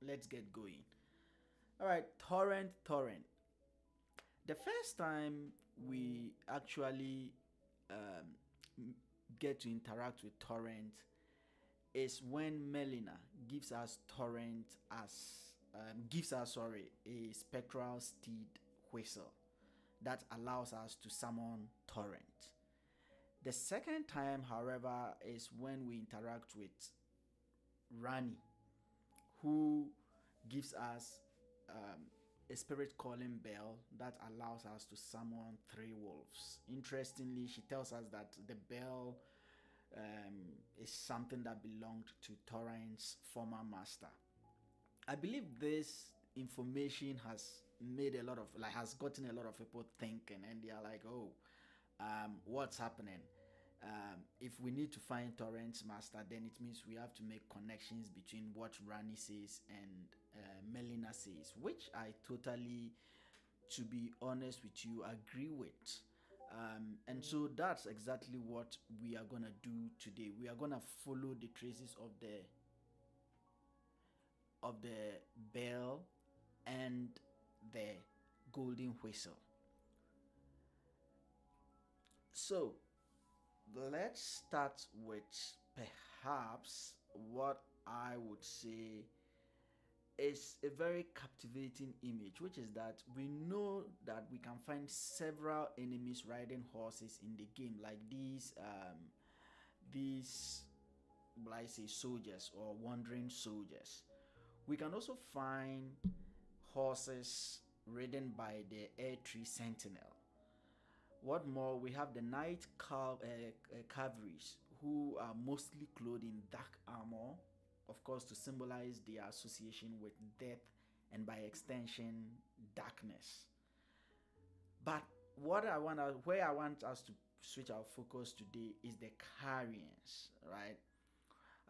let's get going. All right, Torrent. The first time we actually um, get to interact with Torrent is when Melina gives us a spectral steed whistle that allows us to summon Torrent. The second time, however, is when we interact with Rani, who gives us a spirit calling bell that allows us to summon three wolves. Interestingly, she tells us that the bell is something that belonged to Torrent's former master. I believe this information has has gotten a lot of people thinking, and they are like, oh, what's happening? If we need to find Torrent's master, then it means we have to make connections between what Rani says and Melina says, which I totally, to be honest with you, agree with. And so that's exactly what we are gonna do today. We are gonna follow the traces of the bell and the golden whistle. So let's start with perhaps what I would say is a very captivating image, which is that we know that we can find several enemies riding horses in the game, like these will I say soldiers or wandering soldiers. We can also find horses ridden by the air tree sentinel. What more, we have the cavalries who are mostly clothed in dark armor, of course, to symbolize their association with death and by extension, darkness. But where I want us to switch our focus today is the Carrians, right?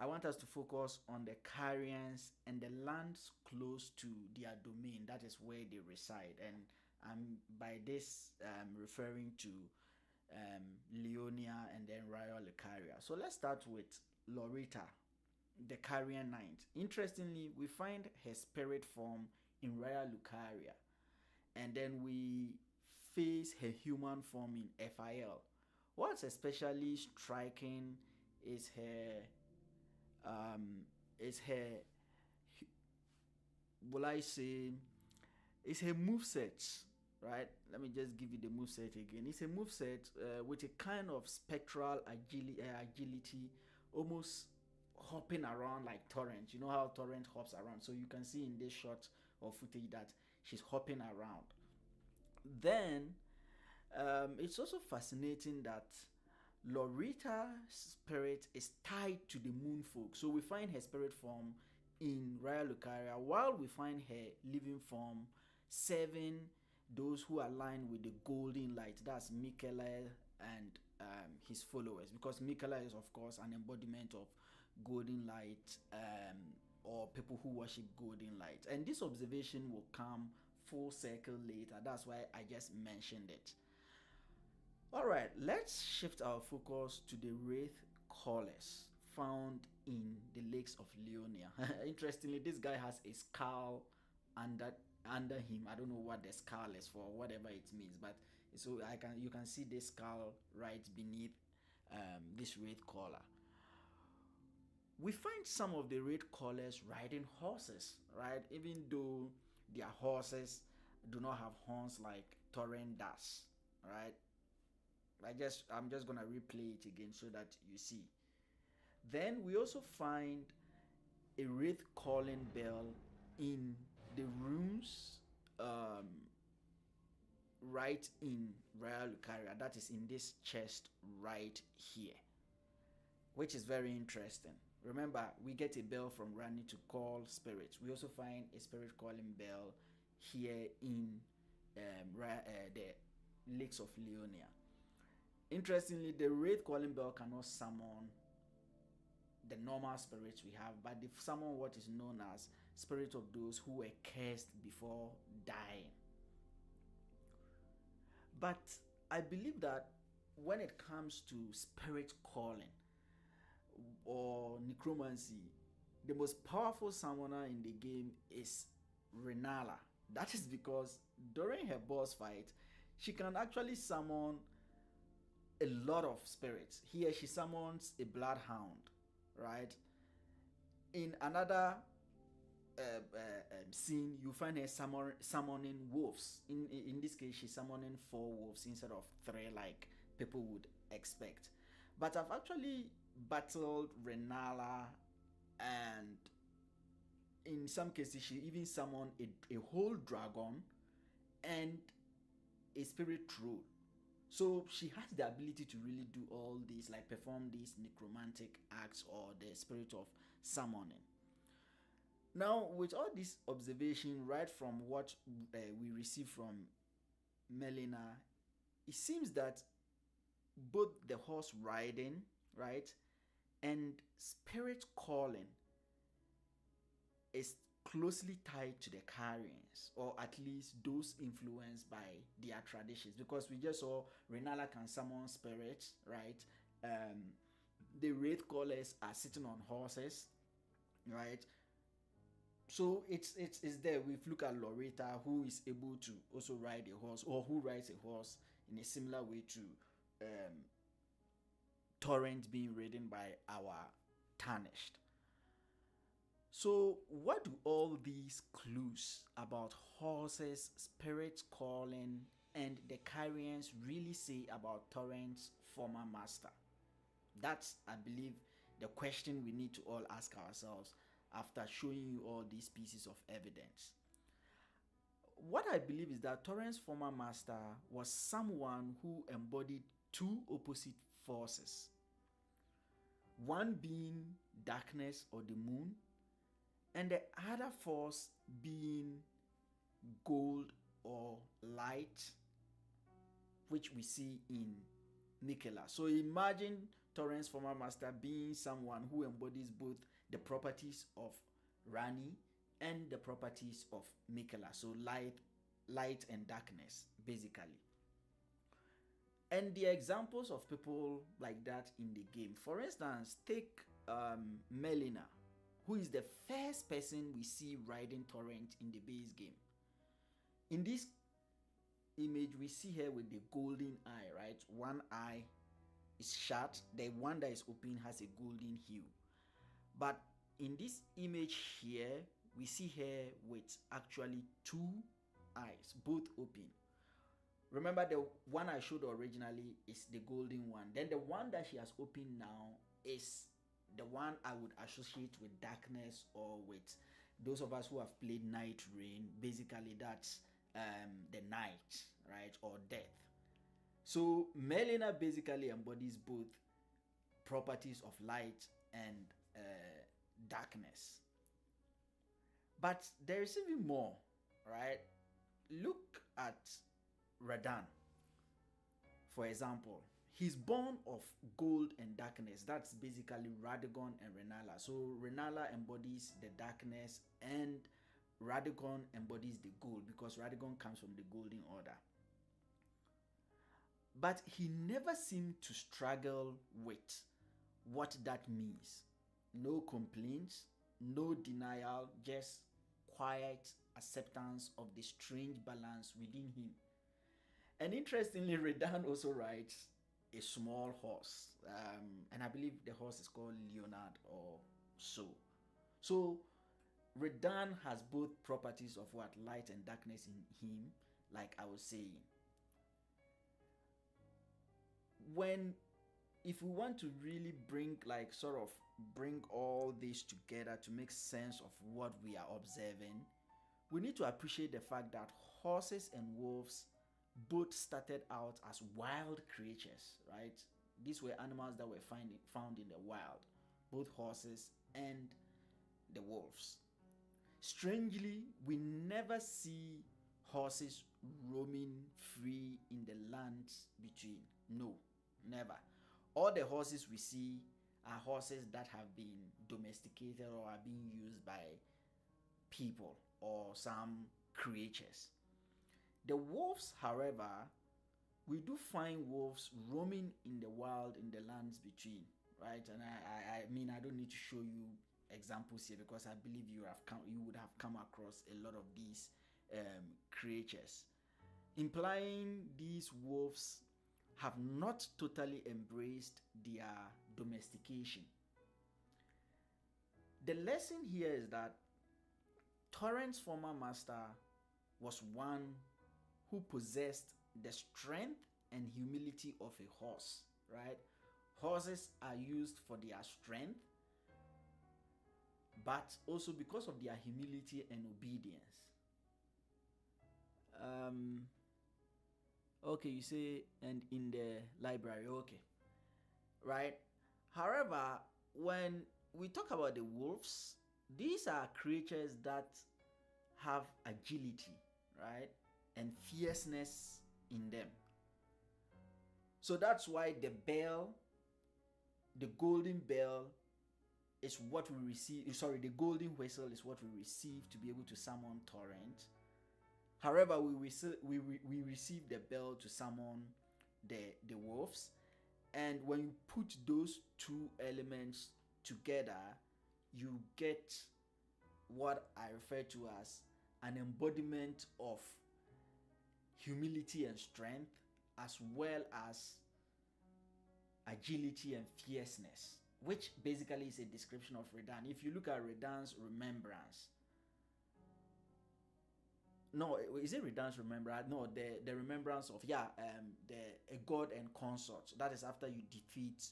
I want us to focus on the Carrians and the lands close to their domain. That is where they reside, and by this referring to Leonia and then Royal Lucaria. So let's start with Lorita, the Carrian Knight. Interestingly, we find her spirit form in Royal Lucaria, and then we face her human form in FIL. What's especially striking is her is her will I say is her moveset, right? Let me just give you the moveset again. It's a moveset with a kind of spectral agility, almost hopping around like Torrent. You know how Torrent hops around, so you can see in this shot of footage that she's hopping around. Then it's also fascinating that Lorita's spirit is tied to the moon folk. So we find her spirit form in Royal Lucaria, while we find her living form serving those who align with the golden light. That's Michaela and his followers, because Michaela is of course an embodiment of golden light, or people who worship golden light. And this observation will come full circle later. That's why I just mentioned it. Alright, let's shift our focus to the Wraith callers found in the lakes of Leonia. Interestingly, this guy has a skull under him. I don't know what the skull is for, whatever it means, but so you can see this skull right beneath this Wraith caller. We find some of the Wraith callers riding horses, right? Even though their horses do not have horns like Torrent does, right? I'm just gonna replay it again so that you see. Then we also find a Wraith calling bell in the rooms right in Royal Lucaria. That is in this chest right here, which is very interesting. Remember, we get a bell from Rani to call spirits. We also find a spirit calling bell here in the lakes of Leonia. Interestingly, the Wraith calling bell cannot summon the normal spirits we have, but they summon what is known as spirit of those who were cursed before dying. But I believe that when it comes to spirit calling or necromancy, the most powerful summoner in the game is Renala. That is because during her boss fight, she can actually summon a lot of spirits. Here she summons a bloodhound, right? In another scene, you find her summoning wolves. In this case, she's summoning 4 wolves instead of 3 like people would expect. But I've actually battled Renala, and in some cases she even summoned a whole dragon and a spirit troll. So she has the ability to really do all these, like perform these necromantic acts or the spirit of summoning. Now, with all this observation, right from what we receive from Melina, it seems that both the horse riding, right, and spirit calling is closely tied to the Carrians, or at least those influenced by their traditions, because we just saw Renala can summon spirits, right? The Wraith callers are sitting on horses, right? So it's there. We've looked at Loretta, who is able to also ride a horse, or who rides a horse in a similar way to Torrent being ridden by our Tarnished. So what do all these clues about horses, spirits calling, and the Carrians really say about Torrent's former master? That's, I believe, the question we need to all ask ourselves after showing you all these pieces of evidence. What I believe is that Torrent's former master was someone who embodied 2 opposite forces. One being darkness or the moon, and the other force being gold or light, which we see in Miquella. So imagine Torrent's former master being someone who embodies both the properties of Rani and the properties of Miquella. So light and darkness, basically. And the examples of people like that in the game. For instance, take Melina, who is the first person we see riding Torrent in the base game. In this image, we see her with the golden eye, right? One eye is shut, the one that is open has a golden hue. But in this image here, we see her with actually 2 eyes, both open. Remember, the one I showed originally is the golden one. Then the one that she has opened now is the one I would associate with darkness, or with those of us who have played Night Rain. Basically, that's the night, right, or death. So Melina basically embodies both properties of light and darkness. But there is even more, right? Look at Radan, for example. He's born of gold and darkness. That's basically Radagon and Renala. So Renala embodies the darkness and Radagon embodies the gold, because Radagon comes from the Golden Order. But he never seemed to struggle with what that means. No complaints, no denial, just quiet acceptance of the strange balance within him. And interestingly, Redan also rides a small horse, and I believe the horse is called Leonard or so. So Redan has both properties of what? Light and darkness in him, like I was saying. If we want to really bring all this together to make sense of what we are observing, we need to appreciate the fact that horses and wolves both started out as wild creatures, right? These were animals that were found in the wild, both horses and the wolves. Strangely, we never see horses roaming free in the lands between. No, never. All the horses we see are horses that have been domesticated or are being used by people or some creatures. The wolves, however, we do find wolves roaming in the wild in the lands between, right? And I mean, I don't need to show you examples here because I believe you would have come across a lot of these creatures, implying these wolves have not totally embraced their domestication. The lesson here is that Torrent's former master was one who possessed the strength and humility of a horse, right? Horses are used for their strength, but also because of their humility and obedience. Okay, you say, and in the library, okay, right? However, when we talk about the wolves, these are creatures that have agility, right, and fierceness in them. So that's why the bell, the golden bell, is what we receive. Sorry, the golden whistle is what we receive to be able to summon Torrent. However, we receive the bell to summon the wolves, and when you put those two elements together, you get what I refer to as an embodiment of humility and strength, as well as agility and fierceness, which basically is a description of Redan. If you look at Redan's remembrance, no, is it Redan's remembrance? No, the remembrance of the a god and consort. That is after you defeat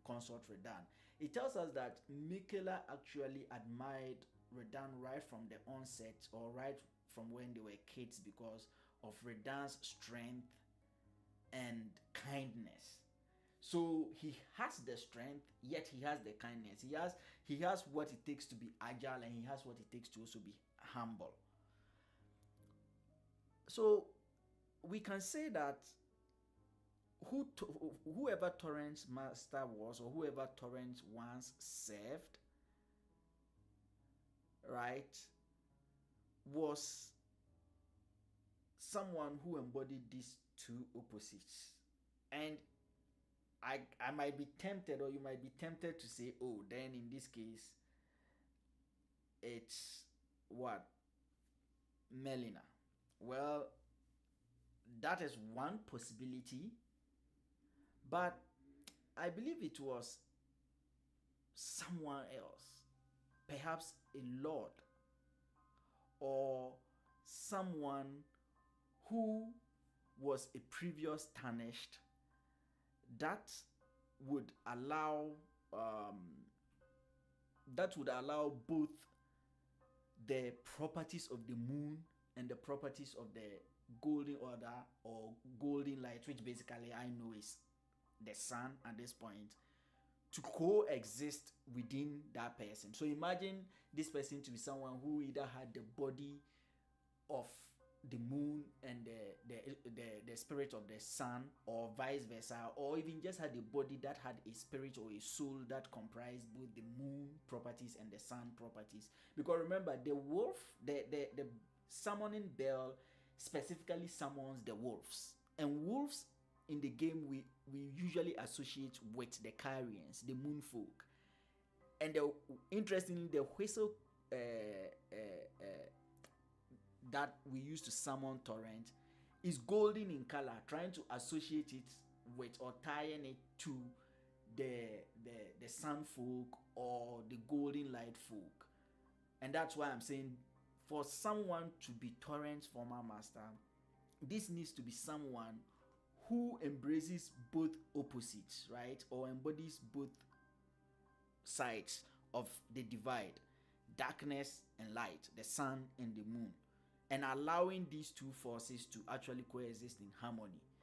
consort Redan. It tells us that Miquella actually admired Redan right from the onset, or right from when they were kids, because of Redan's strength and kindness. So he has the strength, yet he has the kindness. He has what it takes to be agile, and he has what it takes to also be humble. So we can say that whoever Torrent's master was, or whoever Torrent once served, right, was someone who embodied these two opposites. And I might be tempted, or you might be tempted to say, oh, then in this case, it's what? Melina. Well, that is one possibility, but I believe it was someone else, perhaps a lord, or someone who was a previous tarnished, that would allow both the properties of the moon and the properties of the golden order or golden light, which basically I know is the sun at this point, to coexist within that person. So imagine this person to be someone who either had the body of the moon and the spirit of the sun, or vice versa, or even just had a body that had a spirit or a soul that comprised both the moon properties and the sun properties. Because remember, the wolf, the summoning bell specifically summons the wolves, and wolves in the game we usually associate with the Carrians, the moon folk. And interestingly, the whistle that we use to summon Torrent is golden in color, trying to associate it with, or tying it to the sun folk or the golden light folk. And that's why I'm saying, for someone to be Torrent's former master, this needs to be someone who embraces both opposites, right? Or embodies both sides of the divide, darkness and light, the sun and the moon, and allowing these two forces to actually coexist in harmony.